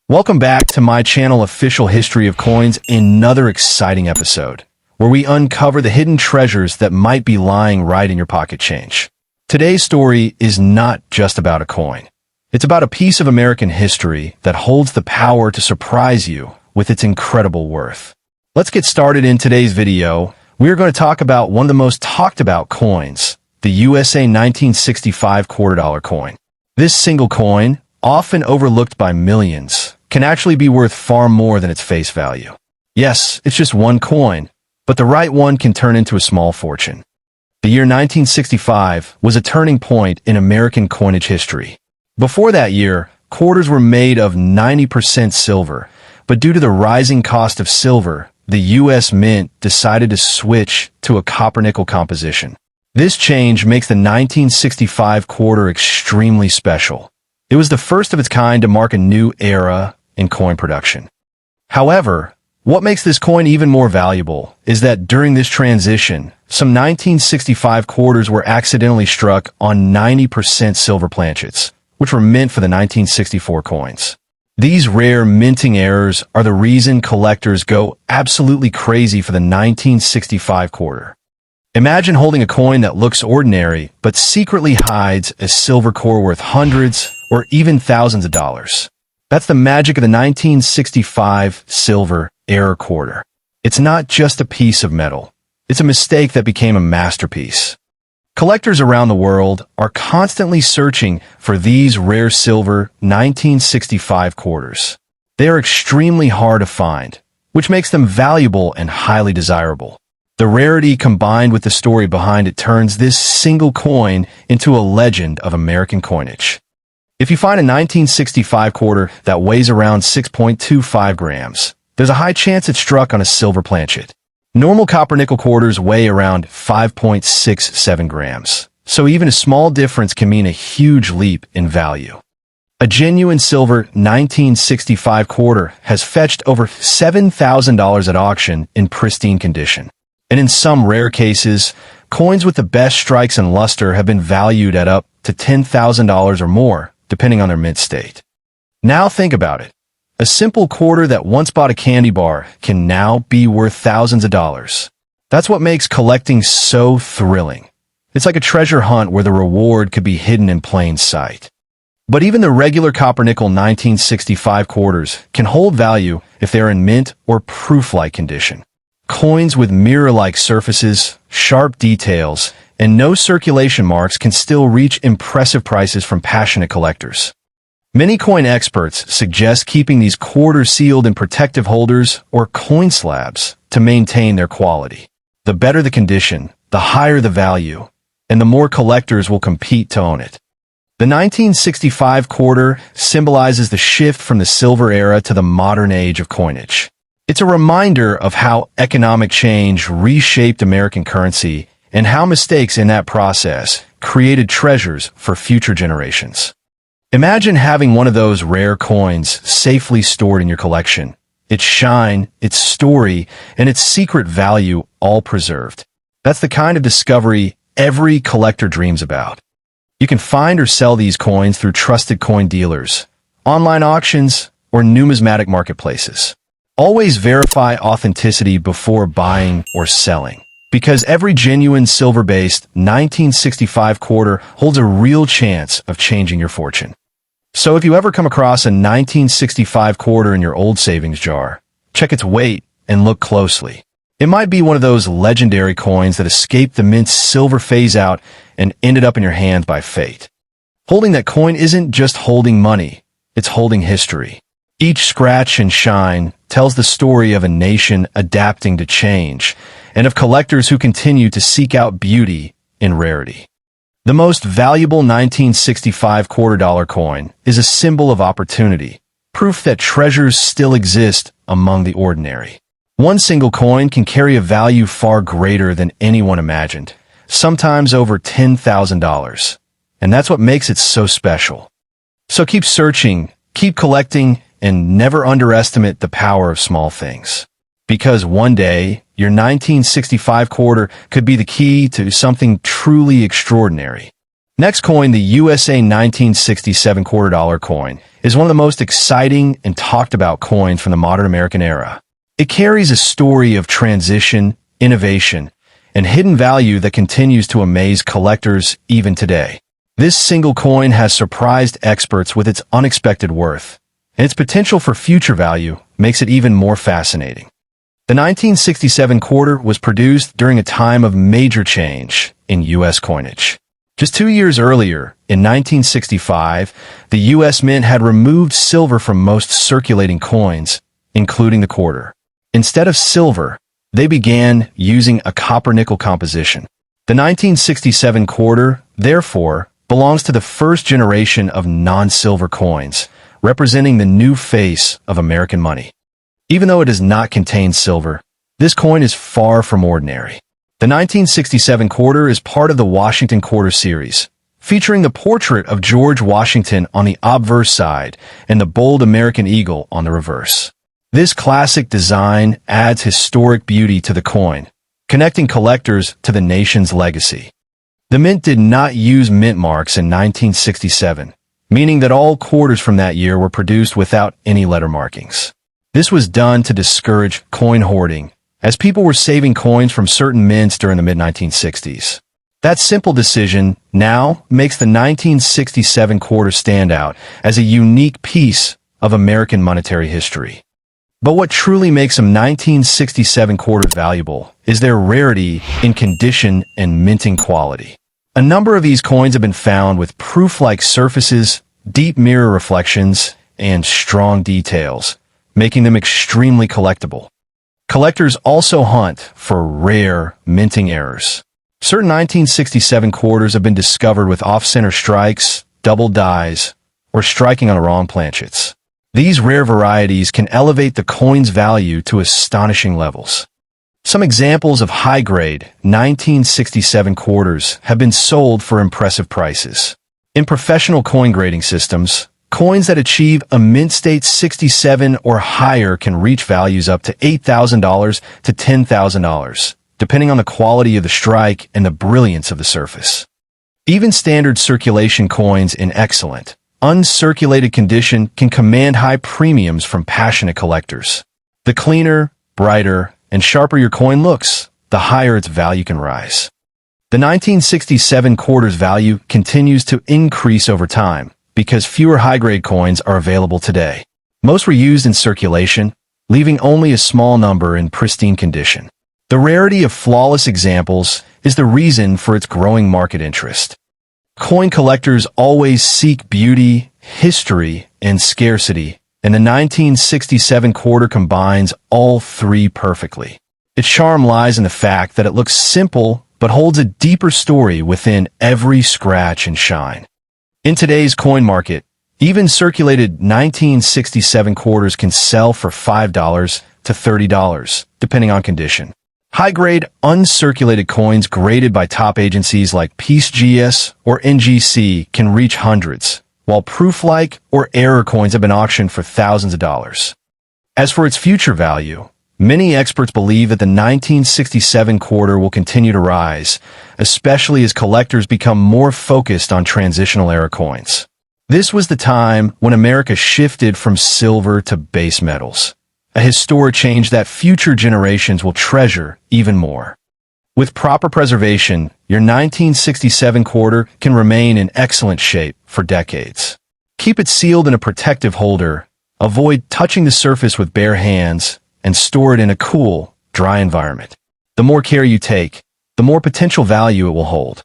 Welcome back to my channel Official History of Coins, another exciting episode where we uncover the hidden treasures that might be lying right in your pocket change. Today's story is not just about a coin. It's about a piece of American history that holds the power to surprise you with its incredible worth. Let's get started in today's video. We're going to talk about one of the most talked about coins, the USA 1965 $2 coin. This single coin, often overlooked by millions, can actually be worth far more than its face value. Yes, it's just one coin, but the right one can turn into a small fortune. The year 1965 was a turning point in American coinage history. Before that year, quarters were made of 90% silver, but due to the rising cost of silver, the U.S. Mint decided to switch to a copper-nickel composition. This change makes the 1965 quarter extremely special. It was the first of its kind to mark a new era in coin production. However, what makes this coin even more valuable is that during this transition, some 1965 quarters were accidentally struck on 90% silver planchets, which were meant for the 1964 coins. These rare minting errors are the reason collectors go absolutely crazy for the 1965 quarter. Imagine holding a coin that looks ordinary but secretly hides a silver core worth hundreds or even thousands of dollars. That's the magic of the 1965 silver error quarter. It's not just a piece of metal. It's a mistake that became a masterpiece. Collectors around the world are constantly searching for these rare silver 1965 quarters. They are extremely hard to find, which makes them valuable and highly desirable. The rarity combined with the story behind it turns this single coin into a legend of American coinage. If you find a 1965 quarter that weighs around 6.25 grams, there's a high chance it's struck on a silver planchet. Normal copper-nickel quarters weigh around 5.67 grams, so even a small difference can mean a huge leap in value. A genuine silver 1965 quarter has fetched over $7,000 at auction in pristine condition. And in some rare cases, coins with the best strikes and luster have been valued at up to $10,000 or more, depending on their mint state. Now think about it. A simple quarter that once bought a candy bar can now be worth thousands of dollars. That's what makes collecting so thrilling. It's like a treasure hunt where the reward could be hidden in plain sight. But even the regular copper-nickel 1965 quarters can hold value if they're in mint or proof-like condition. Coins with mirror-like surfaces, sharp details, and no circulation marks can still reach impressive prices from passionate collectors. Many coin experts suggest keeping these quarters sealed in protective holders or coin slabs to maintain their quality. The better the condition, the higher the value, and the more collectors will compete to own it. The 1965 quarter symbolizes the shift from the silver era to the modern age of coinage. It's a reminder of how economic change reshaped American currency and how mistakes in that process created treasures for future generations. Imagine having one of those rare coins safely stored in your collection. Its shine, its story, and its secret value all preserved. That's the kind of discovery every collector dreams about. You can find or sell these coins through trusted coin dealers, online auctions, or numismatic marketplaces. Always verify authenticity before buying or selling, because every genuine silver-based 1965 quarter holds a real chance of changing your fortune. So if you ever come across a 1965 quarter in your old savings jar, check its weight and look closely. It might be one of those legendary coins that escaped the mint's silver phase-out and ended up in your hands by fate. Holding that coin isn't just holding money, it's holding history. Each scratch and shine tells the story of a nation adapting to change, and of collectors who continue to seek out beauty in rarity. The most valuable 1965 $2 coin is a symbol of opportunity, proof that treasures still exist among the ordinary. One single coin can carry a value far greater than anyone imagined, sometimes over $10,000, and that's what makes it so special. So keep searching, keep collecting, and never underestimate the power of small things. Because one day, your 1965 quarter could be the key to something truly extraordinary. Next coin, the USA 1967 $quarter coin, is one of the most exciting and talked about coins from the modern American era. It carries a story of transition, innovation, and hidden value that continues to amaze collectors even today. This single coin has surprised experts with its unexpected worth, and its potential for future value makes it even more fascinating. The 1967 quarter was produced during a time of major change in U.S. coinage. Just 2 years earlier, in 1965, the U.S. Mint had removed silver from most circulating coins, including the quarter. Instead of silver, they began using a copper-nickel composition. The 1967 quarter, therefore, belongs to the first generation of non-silver coins, representing the new face of American money. Even though it does not contain silver, this coin is far from ordinary. The 1967 quarter is part of the WashingtonQuarter series, featuring the portrait of George Washington on the obverse side and the bold American eagle on the reverse. This classic design adds historic beauty to the coin, connecting collectors to the nation's legacy. The Mint did not use mint marks in 1967, meaning that all quarters from that year were produced without any letter markings. This was done to discourage coin hoarding, as people were saving coins from certain mints during the mid-1960s. That simple decision now makes the 1967 quarter stand out as a unique piece of American monetary history. But what truly makes some 1967 quarters valuable is their rarity in condition and minting quality. A number of these coins have been found with proof-like surfaces, deep mirror reflections, and strong details, making them extremely collectible. Collectors also hunt for rare minting errors. Certain 1967 quarters have been discovered with off-center strikes, double dies, or striking on the wrong planchets. These rare varieties can elevate the coin's value to astonishing levels. Some examples of high-grade 1967 quarters have been sold for impressive prices. In professional coin grading systems, coins that achieve a mint state 67 or higher can reach values up to $8,000 to $10,000, depending on the quality of the strike and the brilliance of the surface. Even standard circulation coins in excellent, uncirculated condition can command high premiums from passionate collectors. The cleaner, brighter, and sharper your coin looks, the higher its value can rise. The 1967 quarter's value continues to increase over time, because fewer high-grade coins are available today. Most were used in circulation, leaving only a small number in pristine condition. The rarity of flawless examples is the reason for its growing market interest. Coin collectors always seek beauty, history, and scarcity, and the 1967 quarter combines all three perfectly. Its charm lies in the fact that it looks simple but holds a deeper story within every scratch and shine. In today's coin market, even circulated 1967 quarters can sell for $5 to $30, depending on condition. High-grade, uncirculated coins graded by top agencies like PeaceGS or NGC can reach hundreds, while proof-like or error coins have been auctioned for thousands of dollars. As for its future value, many experts believe that the 1967 quarter will continue to rise, especially as collectors become more focused on transitional era coins. This was the time when America shifted from silver to base metals, a historic change that future generations will treasure even more. With proper preservation, your 1967 quarter can remain in excellent shape for decades. Keep it sealed in a protective holder, avoid touching the surface with bare hands, and store it in a cool, dry environment. The more care you take, the more potential value it will hold.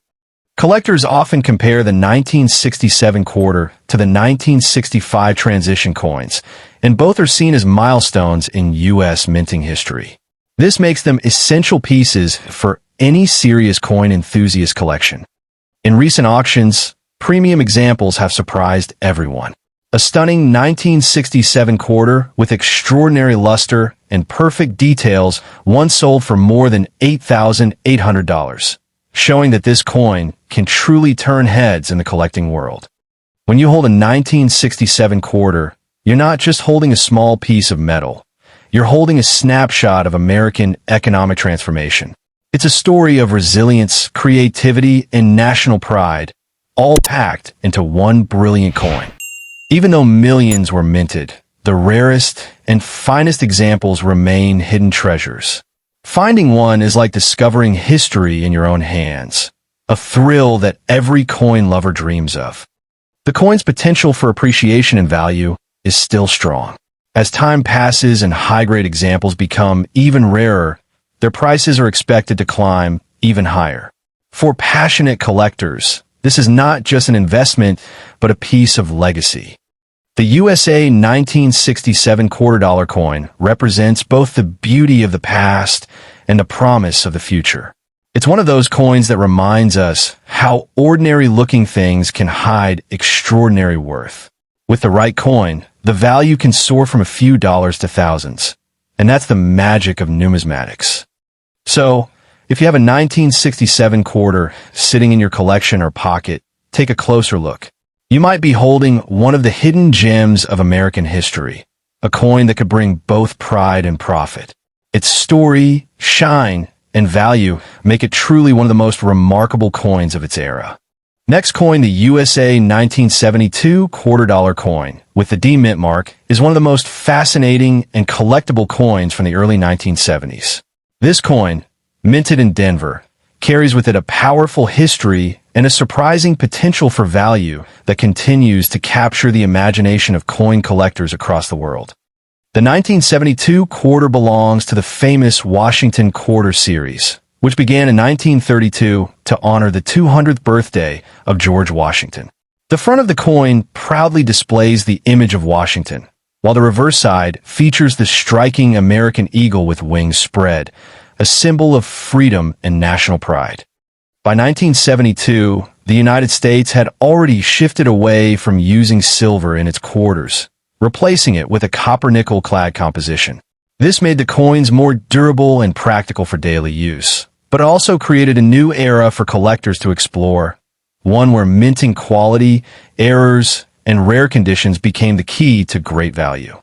Collectors often compare the 1967 quarter to the 1965 transition coins, and both are seen as milestones in U.S. minting history. This makes them essential pieces for any serious coin enthusiast collection. In recent auctions, premium examples have surprised everyone. A stunning 1967 quarter with extraordinary luster and perfect details once sold for more than $8,800, showing that this coin can truly turn heads in the collecting world. When you hold a 1967 quarter, you're not just holding a small piece of metal. You're holding a snapshot of American economic transformation. It's a story of resilience, creativity, and national pride, all packed into one brilliant coin. Even though millions were minted, the rarest and finest examples remain hidden treasures. Finding one is like discovering history in your own hands, a thrill that every coin lover dreams of. The coin's potential for appreciation and value is still strong. As time passes and high-grade examples become even rarer, their prices are expected to climb even higher. For passionate collectors, this is not just an investment, but a piece of legacy. The USA 1967 $quarter coin represents both the beauty of the past and the promise of the future. It's one of those coins that reminds us how ordinary-looking things can hide extraordinary worth. With the right coin, the value can soar from a few dollars to thousands, and that's the magic of numismatics. So, if you have a 1967 quarter sitting in your collection or pocket, take a closer look. You might be holding one of the hidden gems of American history, a coin that could bring both pride and profit. Its story, shine, and value make it truly one of the most remarkable coins of its era. Next coin, the USA 1972 $quarter coin with the D mint mark, is one of the most fascinating and collectible coins from the early 1970s. This coin, minted in Denver, carries with it a powerful history and a surprising potential for value that continues to capture the imagination of coin collectors across the world. The 1972 quarter belongs to the famous WashingtonQuarter series, which began in 1932 to honor the 200th birthday of George Washington. The front of the coin proudly displays the image of Washington, while the reverse side features the striking American eagle with wings spread, a symbol of freedom and national pride. By 1972, the United States had already shifted away from using silver in its quarters, replacing it with a copper-nickel clad composition. This made the coins more durable and practical for daily use, but also created a new era for collectors to explore, one where minting quality, errors, and rare conditions became the key to great value.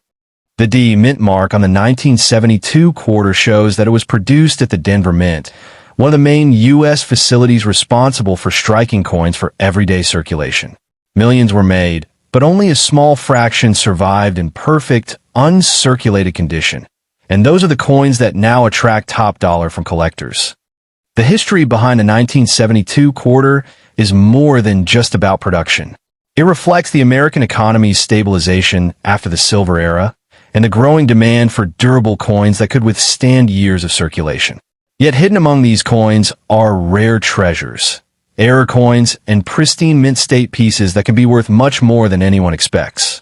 The D mint mark on the 1972 quarter shows that it was produced at the Denver Mint, one of the main U.S. facilities responsible for striking coins for everyday circulation. Millions were made, but only a small fraction survived in perfect, uncirculated condition, and those are the coins that now attract top dollar from collectors. The history behind the 1972 quarter is more than just about production. It reflects the American economy's stabilization after the silver era and the growing demand for durable coins that could withstand years of circulation. Yet hidden among these coins are rare treasures, error coins, and pristine mint state pieces that can be worth much more than anyone expects.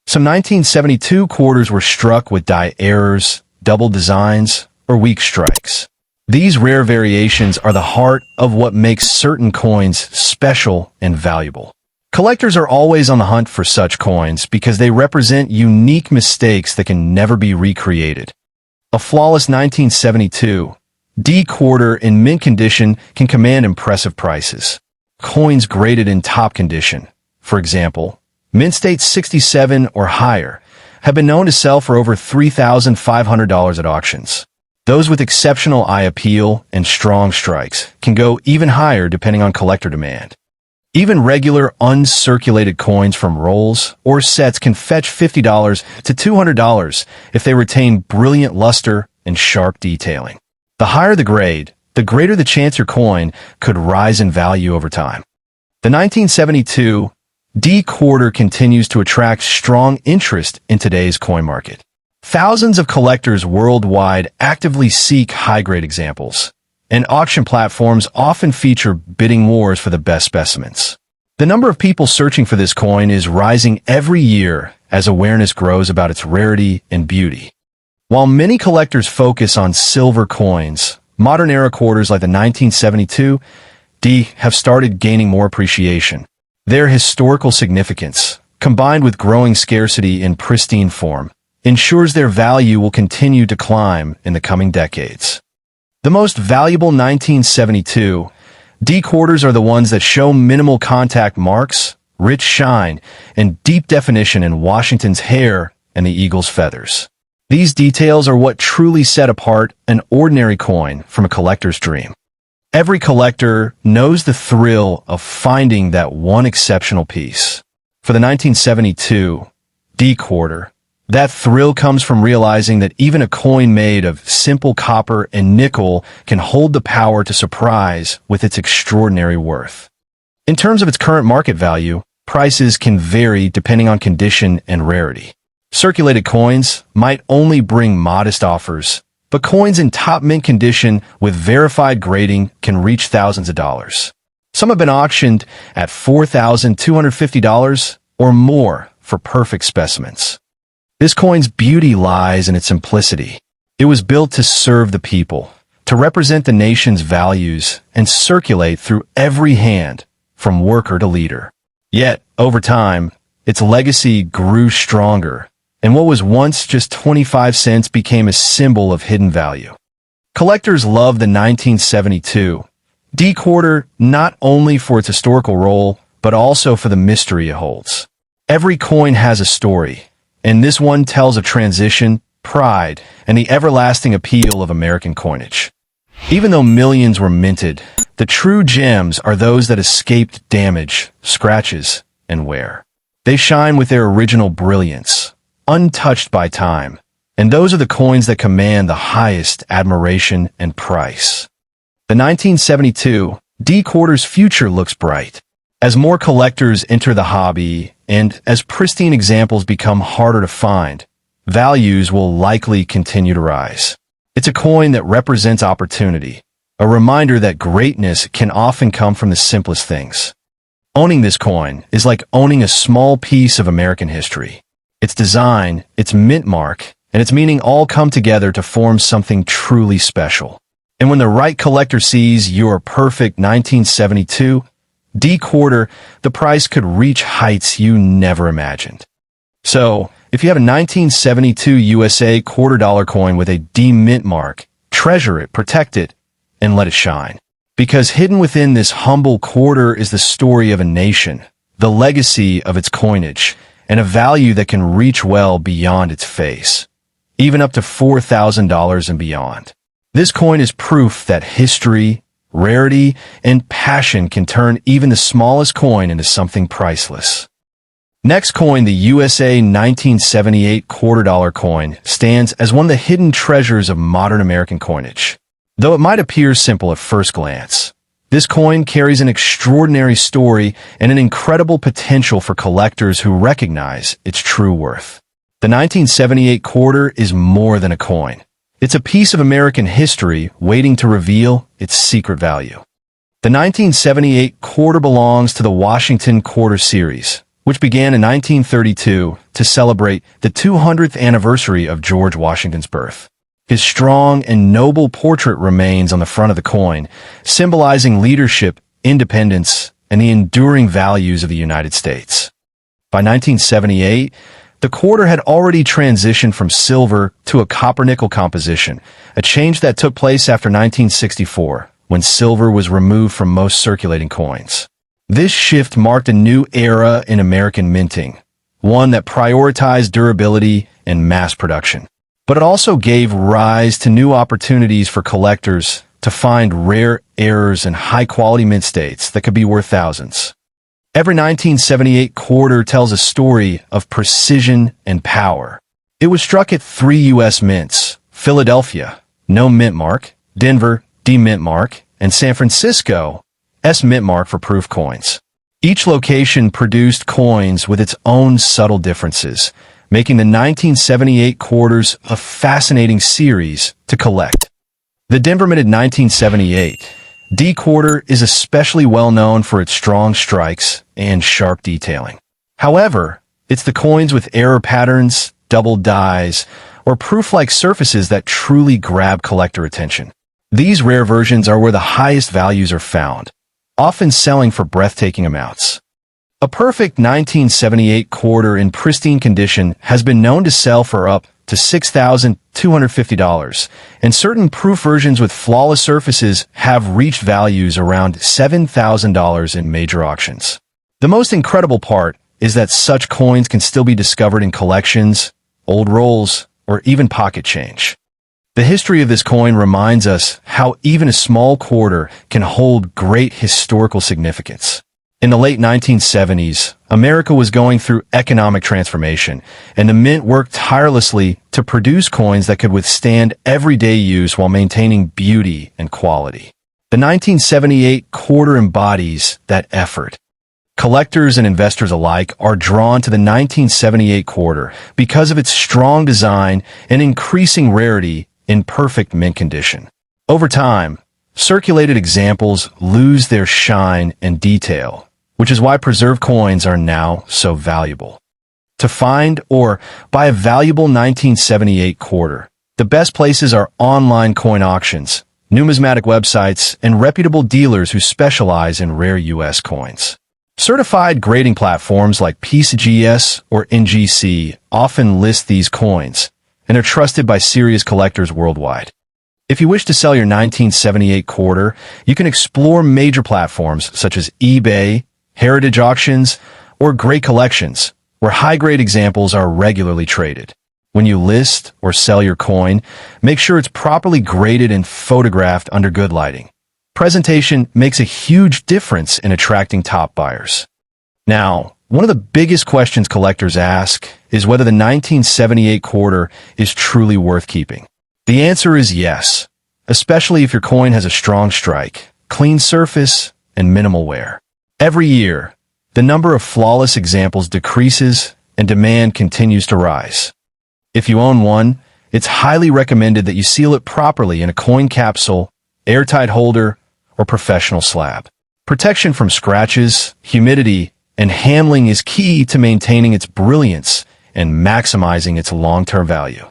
Some 1972 quarters were struck with die errors, double designs, or weak strikes. These rare variations are the heart of what makes certain coins special and valuable. Collectors are always on the hunt for such coins because they represent unique mistakes that can never be recreated. A flawless 1972 D quarter in mint condition can command impressive prices. Coins graded in top condition, for example, mint state 67 or higher, have been known to sell for over $3,500 at auctions. Those with exceptional eye appeal and strong strikes can go even higher depending on collector demand. Even regular uncirculated coins from rolls or sets can fetch $50 to $200 if they retain brilliant luster and sharp detailing. The higher the grade, the greater the chance your coin could rise in value over time. The 1972 D quarter continues to attract strong interest in today's coin market. Thousands of collectors worldwide actively seek high-grade examples, and auction platforms often feature bidding wars for the best specimens. The number of people searching for this coin is rising every year as awareness grows about its rarity and beauty. While many collectors focus on silver coins, modern era quarters like the 1972 D have started gaining more appreciation. Their historical significance, combined with growing scarcity in pristine form, ensures their value will continue to climb in the coming decades. The most valuable 1972 D quarters are the ones that show minimal contact marks, rich shine, and deep definition in Washington's hair and the eagle's feathers. These details are what truly set apart an ordinary coin from a collector's dream. Every collector knows the thrill of finding that one exceptional piece. For the 1972 D-Quarter, that thrill comes from realizing that even a coin made of simple copper and nickel can hold the power to surprise with its extraordinary worth. In terms of its current market value, prices can vary depending on condition and rarity. Circulated coins might only bring modest offers, but coins in top mint condition with verified grading can reach thousands of dollars. Some have been auctioned at $4,250 or more for perfect specimens. This coin's beauty lies in its simplicity. It was built to serve the people, to represent the nation's values, and circulate through every hand, from worker to leader. Yet, over time, its legacy grew stronger, and what was once just 25 cents became a symbol of hidden value. Collectors love the 1972 D-Quarter not only for its historical role, but also for the mystery it holds. Every coin has a story, and this one tells of transition, pride, and the everlasting appeal of American coinage. Even though millions were minted, the true gems are those that escaped damage, scratches, and wear. They shine with their original brilliance, untouched by time, and those are the coins that command the highest admiration and price. The 1972 D-Quarter's future looks bright. As more collectors enter the hobby and as pristine examples become harder to find, values will likely continue to rise. It's a coin that represents opportunity, a reminder that greatness can often come from the simplest things. Owning this coin is like owning a small piece of American history. Its design, its mint mark, and its meaning all come together to form something truly special. And when the right collector sees your perfect 1972 D-Quarter, the price could reach heights you never imagined. So, if you have a 1972 USA $quarter coin with a D mint mark, treasure it, protect it, and let it shine. Because hidden within this humble quarter is the story of a nation, the legacy of its coinage, and a value that can reach well beyond its face, even up to $4,000 and beyond. This coin is proof that history, rarity, and passion can turn even the smallest coin into something priceless. Next coin, the USA 1978 $quarter coin, stands as one of the hidden treasures of modern American coinage. Though it might appear simple at first glance, this coin carries an extraordinary story and an incredible potential for collectors who recognize its true worth. The 1978 quarter is more than a coin. It's a piece of American history waiting to reveal its secret value. The 1978 quarter belongs to the WashingtonQuarter series, which began in 1932 to celebrate the 200th anniversary of George Washington's birth. His strong and noble portrait remains on the front of the coin, symbolizing leadership, independence, and the enduring values of the United States. By 1978, the quarter had already transitioned from silver to a copper-nickel composition, a change that took place after 1964, when silver was removed from most circulating coins. This shift marked a new era in American minting, one that prioritized durability and mass production. But it also gave rise to new opportunities for collectors to find rare errors and high-quality mint states that could be worth thousands. Every 1978 quarter tells a story of precision and power. It was struck at 3 U.S. mints: Philadelphia, no mint mark; Denver, D mint mark; and San Francisco, S mint mark for proof coins. Each location produced coins with its own subtle differences, making the 1978 quarters a fascinating series to collect. The Denver minted 1978 D-Quarter is especially well known for its strong strikes and sharp detailing. However, it's the coins with error patterns, double dies, or proof-like surfaces that truly grab collector attention. These rare versions are where the highest values are found, often selling for breathtaking amounts. A perfect 1978 quarter in pristine condition has been known to sell for up to $6,250, and certain proof versions with flawless surfaces have reached values around $7,000 in major auctions. The most incredible part is that such coins can still be discovered in collections, old rolls, or even pocket change. The history of this coin reminds us how even a small quarter can hold great historical significance. In the late 1970s, America was going through economic transformation, and the mint worked tirelessly to produce coins that could withstand everyday use while maintaining beauty and quality. The 1978 quarter embodies that effort. Collectors and investors alike are drawn to the 1978 quarter because of its strong design and increasing rarity in perfect mint condition. Over time, circulated examples lose their shine and detail, which is why preserved coins are now so valuable. To find or buy a valuable 1978 quarter, the best places are online coin auctions, numismatic websites, and reputable dealers who specialize in rare U.S. coins. Certified grading platforms like PCGS or NGC often list these coins, and are trusted by serious collectors worldwide. If you wish to sell your 1978 quarter, you can explore major platforms such as eBay, heritage auctions, or great collections, where high-grade examples are regularly traded. When you list or sell your coin, make sure it's properly graded and photographed under good lighting. Presentation makes a huge difference in attracting top buyers. Now, one of the biggest questions collectors ask is whether the 1978 quarter is truly worth keeping. The answer is yes, especially if your coin has a strong strike, clean surface, and minimal wear. Every year, the number of flawless examples decreases and demand continues to rise. If you own one, it's highly recommended that you seal it properly in a coin capsule, airtight holder, or professional slab. Protection from scratches, humidity, and handling is key to maintaining its brilliance and maximizing its long-term value.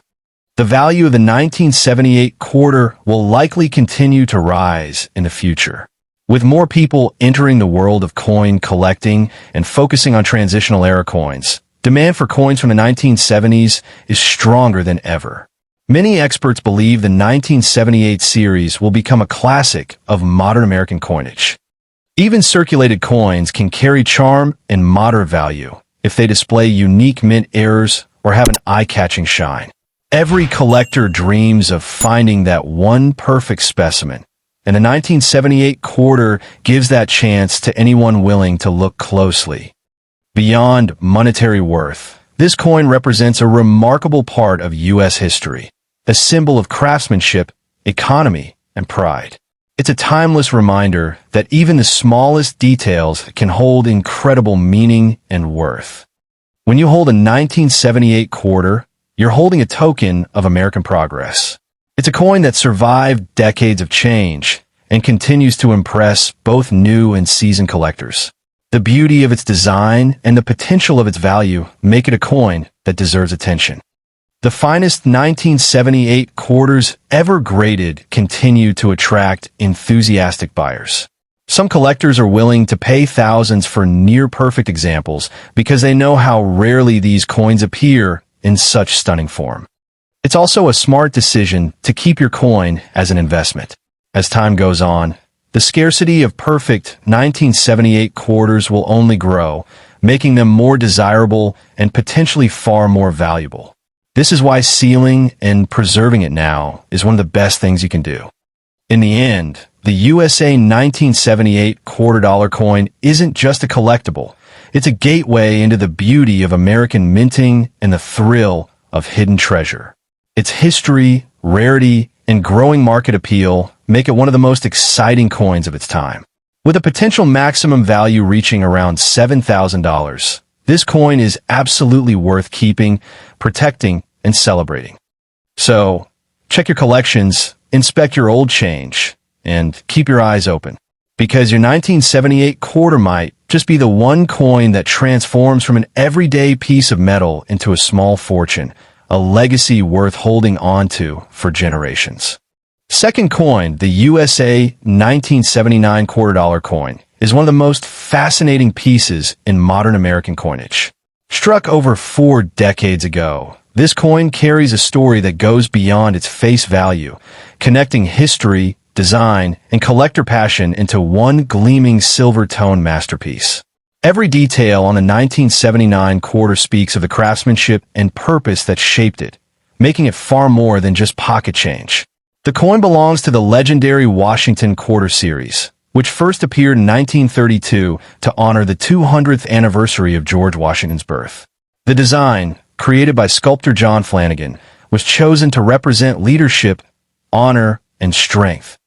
The value of the 1978 quarter will likely continue to rise in the future. With more people entering the world of coin collecting and focusing on transitional era coins, demand for coins from the 1970s is stronger than ever. Many experts believe the 1978 series will become a classic of modern American coinage. Even circulated coins can carry charm and moderate value if they display unique mint errors or have an eye-catching shine. Every collector dreams of finding that one perfect specimen, and the 1978 quarter gives that chance to anyone willing to look closely. Beyond monetary worth, this coin represents a remarkable part of U.S. history, a symbol of craftsmanship, economy, and pride. It's a timeless reminder that even the smallest details can hold incredible meaning and worth. When you hold a 1978 quarter, you're holding a token of American progress. It's a coin that survived decades of change and continues to impress both new and seasoned collectors. The beauty of its design and the potential of its value make it a coin that deserves attention. The finest 1978 quarters ever graded continue to attract enthusiastic buyers. Some collectors are willing to pay thousands for near-perfect examples because they know how rarely these coins appear in such stunning form. It's also a smart decision to keep your coin as an investment. As time goes on, the scarcity of perfect 1978 quarters will only grow, making them more desirable and potentially far more valuable. This is why sealing and preserving it now is one of the best things you can do. In the end, the USA 1978 $quarter coin isn't just a collectible. It's a gateway into the beauty of American minting and the thrill of hidden treasure. Its history, rarity, and growing market appeal make it one of the most exciting coins of its time. With a potential maximum value reaching around $7,000, this coin is absolutely worth keeping, protecting, and celebrating. So, check your collections, inspect your old change, and keep your eyes open. Because your 1978 quarter might just be the one coin that transforms from an everyday piece of metal into a small fortune, a legacy worth holding on to for generations. Second coin, the USA 1979 $quarter coin, is one of the most fascinating pieces in modern American coinage. Struck over 4 decades ago, this coin carries a story that goes beyond its face value, connecting history, design, and collector passion into one gleaming silver-tone masterpiece. Every detail on the 1979 quarter speaks of the craftsmanship and purpose that shaped it, making it far more than just pocket change. The coin belongs to the legendary WashingtonQuarter series, which first appeared in 1932 to honor the 200th anniversary of George Washington's birth. The design, created by sculptor John Flanagan, was chosen to represent leadership, honor, and strength,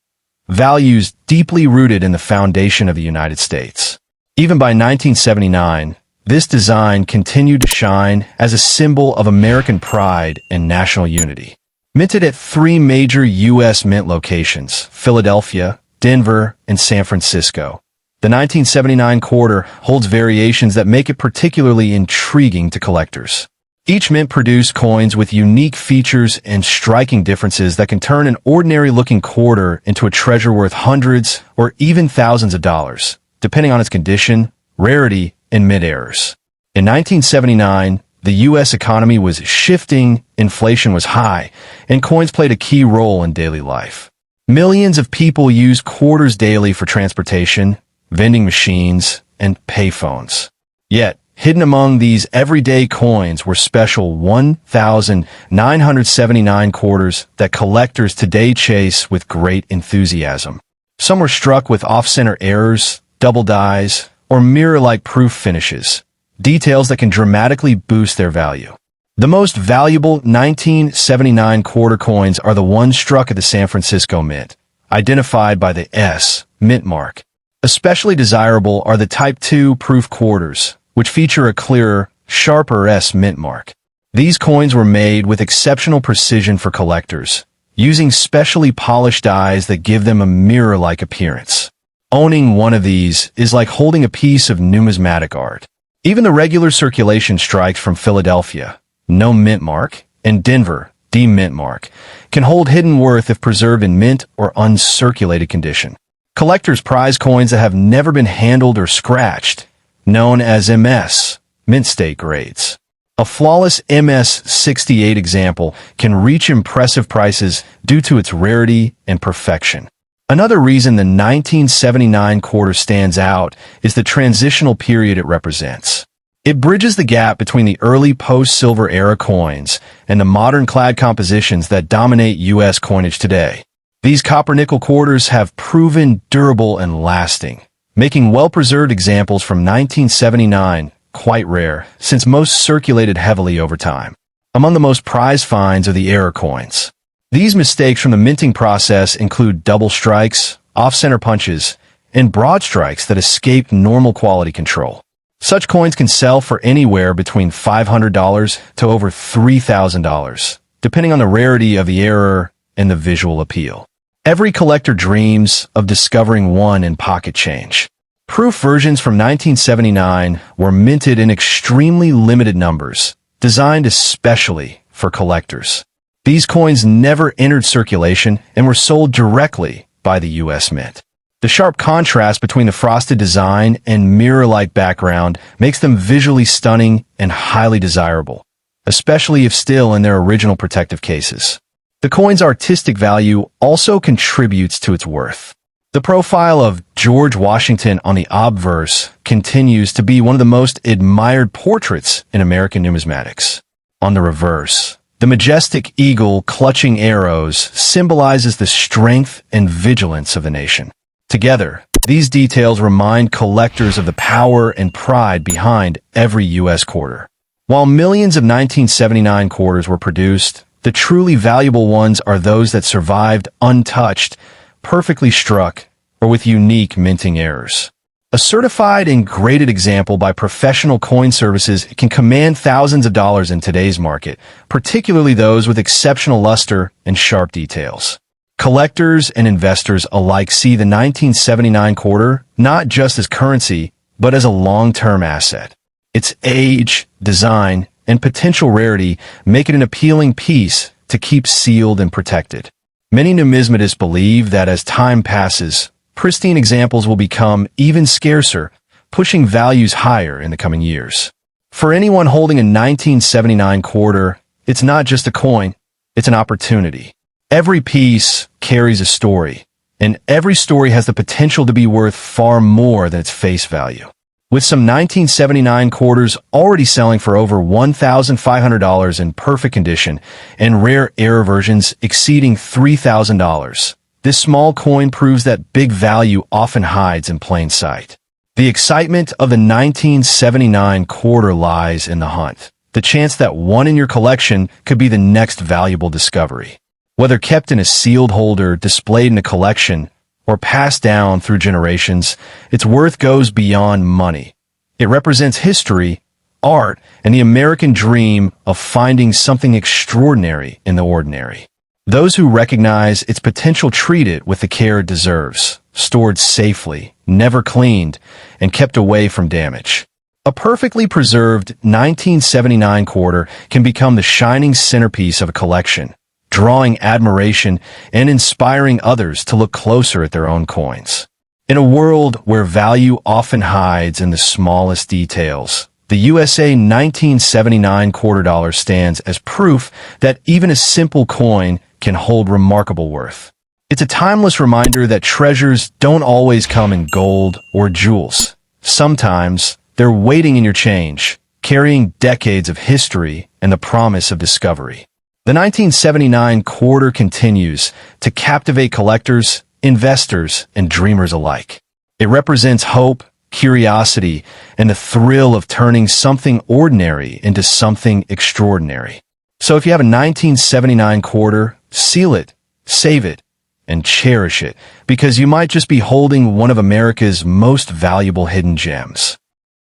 values deeply rooted in the foundation of the United States. Even by 1979, this design continued to shine as a symbol of American pride and national unity. Minted at 3 major U.S. mint locations, Philadelphia, Denver, and San Francisco, the 1979 quarter holds variations that make it particularly intriguing to collectors. Each mint produced coins with unique features and striking differences that can turn an ordinary-looking quarter into a treasure worth hundreds or even thousands of dollars, depending on its condition, rarity, and mint errors. In 1979, the U.S. economy was shifting, inflation was high, and coins played a key role in daily life. Millions of people used quarters daily for transportation, vending machines, and payphones. Yet, hidden among these everyday coins were special 1,979 quarters that collectors today chase with great enthusiasm. Some were struck with off-center errors, double dies, or mirror-like proof finishes, details that can dramatically boost their value. The most valuable 1979 quarter coins are the ones struck at the San Francisco Mint, identified by the S mint mark. Especially desirable are the Type 2 proof quarters, which feature a clearer, sharper S mint mark. These coins were made with exceptional precision for collectors, using specially polished dies that give them a mirror-like appearance. Owning one of these is like holding a piece of numismatic art. Even the regular circulation strikes from Philadelphia, no mint mark, and Denver, D mint mark, can hold hidden worth if preserved in mint or uncirculated condition. Collectors prize coins that have never been handled or scratched, known as MS, mint state grades. A flawless MS-68 example can reach impressive prices due to its rarity and perfection. Another reason the 1979 quarter stands out is the transitional period it represents. It bridges the gap between the early post-silver era coins and the modern clad compositions that dominate U.S. coinage today. These copper-nickel quarters have proven durable and lasting, making well-preserved examples from 1979 quite rare, since most circulated heavily over time. Among the most prized finds are the error coins. These mistakes from the minting process include double strikes, off-center punches, and broad strikes that escape normal quality control. Such coins can sell for anywhere between $500 to over $3,000, depending on the rarity of the error and the visual appeal. Every collector dreams of discovering one in pocket change. Proof versions from 1979 were minted in extremely limited numbers, designed especially for collectors. These coins never entered circulation and were sold directly by the U.S. Mint. The sharp contrast between the frosted design and mirror-like background makes them visually stunning and highly desirable, especially if still in their original protective cases. The coin's artistic value also contributes to its worth. The profile of George Washington on the obverse continues to be one of the most admired portraits in American numismatics. On the reverse, the majestic eagle clutching arrows symbolizes the strength and vigilance of the nation. Together, these details remind collectors of the power and pride behind every U.S. quarter. While millions of 1979 quarters were produced, the truly valuable ones are those that survived untouched, perfectly struck, or with unique minting errors. A certified and graded example by professional coin services can command thousands of dollars in today's market, particularly those with exceptional luster and sharp details. Collectors and investors alike see the 1979 quarter not just as currency, but as a long-term asset. Its age, design, and potential rarity make it an appealing piece to keep sealed and protected. Many numismatists believe that as time passes, pristine examples will become even scarcer, pushing values higher in the coming years. For anyone holding a 1979 quarter, it's not just a coin, it's an opportunity. Every piece carries a story, and every story has the potential to be worth far more than its face value. With some 1979 quarters already selling for over $1,500 in perfect condition and rare error versions exceeding $3,000. This small coin proves that big value often hides in plain sight. The excitement of the 1979 quarter lies in the hunt, the chance that one in your collection could be the next valuable discovery. Whether kept in a sealed holder, displayed in a collection, or passed down through generations, its worth goes beyond money. It represents history, art, and the American dream of finding something extraordinary in the ordinary. Those who recognize its potential treat it with the care it deserves, stored safely, never cleaned, and kept away from damage. A perfectly preserved 1979 quarter can become the shining centerpiece of a collection, drawing admiration and inspiring others to look closer at their own coins. In a world where value often hides in the smallest details, the USA 1979 QuarterDollar stands as proof that even a simple coin can hold remarkable worth. It's a timeless reminder that treasures don't always come in gold or jewels. Sometimes they're waiting in your change, carrying decades of history and the promise of discovery. The 1979 quarter continues to captivate collectors, investors, and dreamers alike. It represents hope, curiosity, and the thrill of turning something ordinary into something extraordinary. So if you have a 1979 quarter, seal it, save it, and cherish it, because you might just be holding one of America's most valuable hidden gems.